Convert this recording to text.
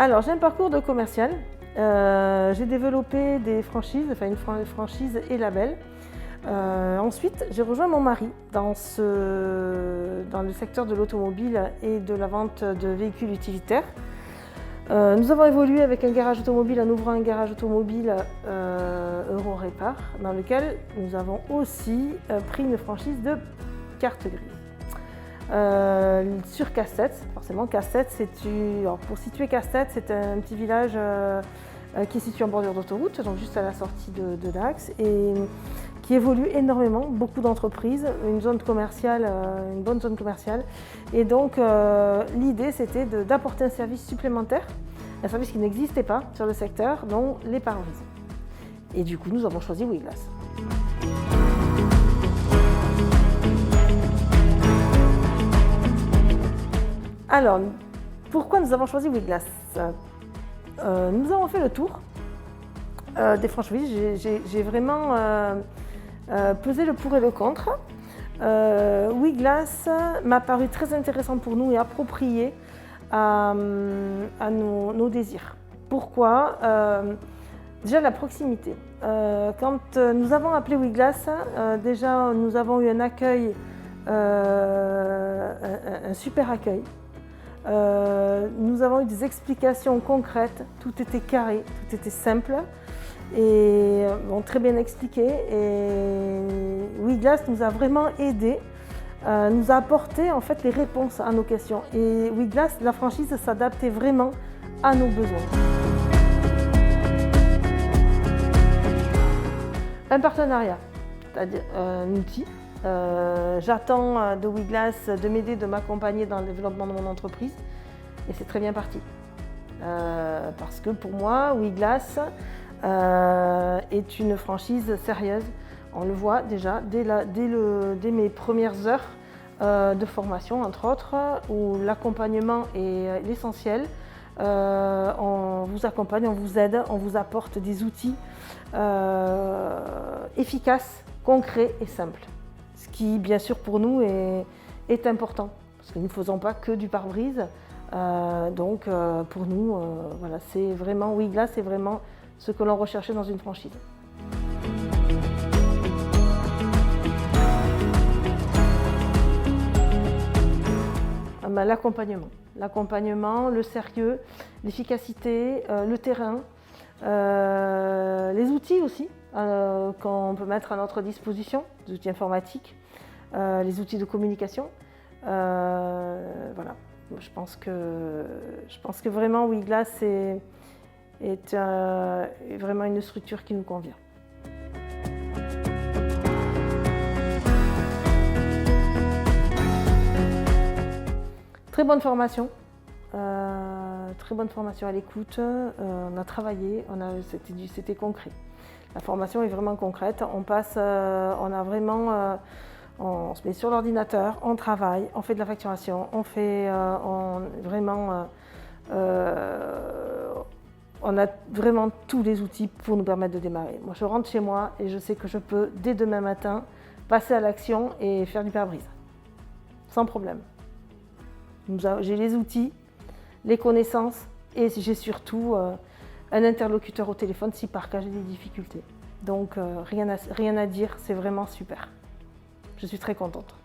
Alors, j'ai un parcours de commercial. J'ai développé des franchises, enfin une franchise et label. Ensuite, j'ai rejoint mon mari dans le secteur de l'automobile et de la vente de véhicules utilitaires. Nous avons évolué avec un garage automobile en ouvrant un garage automobile Eurorépar, dans lequel nous avons aussi pris une franchise de carte grise. Sur Casse-Tête, forcément Casse-Tête, pour situer Casse-Tête, c'est un petit village qui est situé en bordure d'autoroute, donc juste à la sortie de Dax, et qui évolue énormément, beaucoup d'entreprises, une zone commerciale, une bonne zone commerciale. Et donc l'idée c'était d'apporter un service supplémentaire, un service qui n'existait pas sur le secteur, dont les pare-brises. Et du coup nous avons choisi Wiglass. Alors, pourquoi nous avons choisi Wiglass? Nous avons fait le tour des franchises, j'ai vraiment pesé le pour et le contre. Wiglass m'a paru très intéressant pour nous et approprié à nos désirs. Pourquoi? Déjà la proximité. Quand nous avons appelé Wiglass, déjà nous avons eu un accueil, un super accueil. Nous avons eu des explications concrètes, tout était carré, tout était simple et très bien expliqué. Et Wiglass nous a vraiment aidés, nous a apporté en fait les réponses à nos questions. Et Wiglass, la franchise s'adaptait vraiment à nos besoins. Un partenariat, c'est-à-dire un outil. J'attends de Wiglass de m'aider, de m'accompagner dans le développement de mon entreprise et c'est très bien parti. Parce que pour moi, Wiglass est une franchise sérieuse. On le voit déjà dès mes premières heures de formation, entre autres, où l'accompagnement est l'essentiel. On vous accompagne, on vous aide, on vous apporte des outils efficaces, concrets et simples. Ce qui, bien sûr, pour nous est important, parce que nous ne faisons pas que du pare-brise. Pour nous, voilà, c'est vraiment Wiglass, c'est vraiment ce que l'on recherchait dans une franchise. L'accompagnement, le sérieux, l'efficacité, le terrain, les outils aussi qu'on peut mettre à notre disposition, les outils informatiques, les outils de communication. Voilà. Je pense que vraiment Wiglass est vraiment une structure qui nous convient. Très bonne formation à l'écoute. On a travaillé, c'était concret. La formation est vraiment concrète. On se met sur l'ordinateur, on travaille, on fait de la facturation, on a vraiment tous les outils pour nous permettre de démarrer. Moi, je rentre chez moi et je sais que je peux, dès demain matin, passer à l'action et faire du pare-brise. Sans problème. J'ai les outils, les connaissances et j'ai surtout un interlocuteur au téléphone si par cas j'ai des difficultés. Donc rien à dire, c'est vraiment super. Je suis très contente.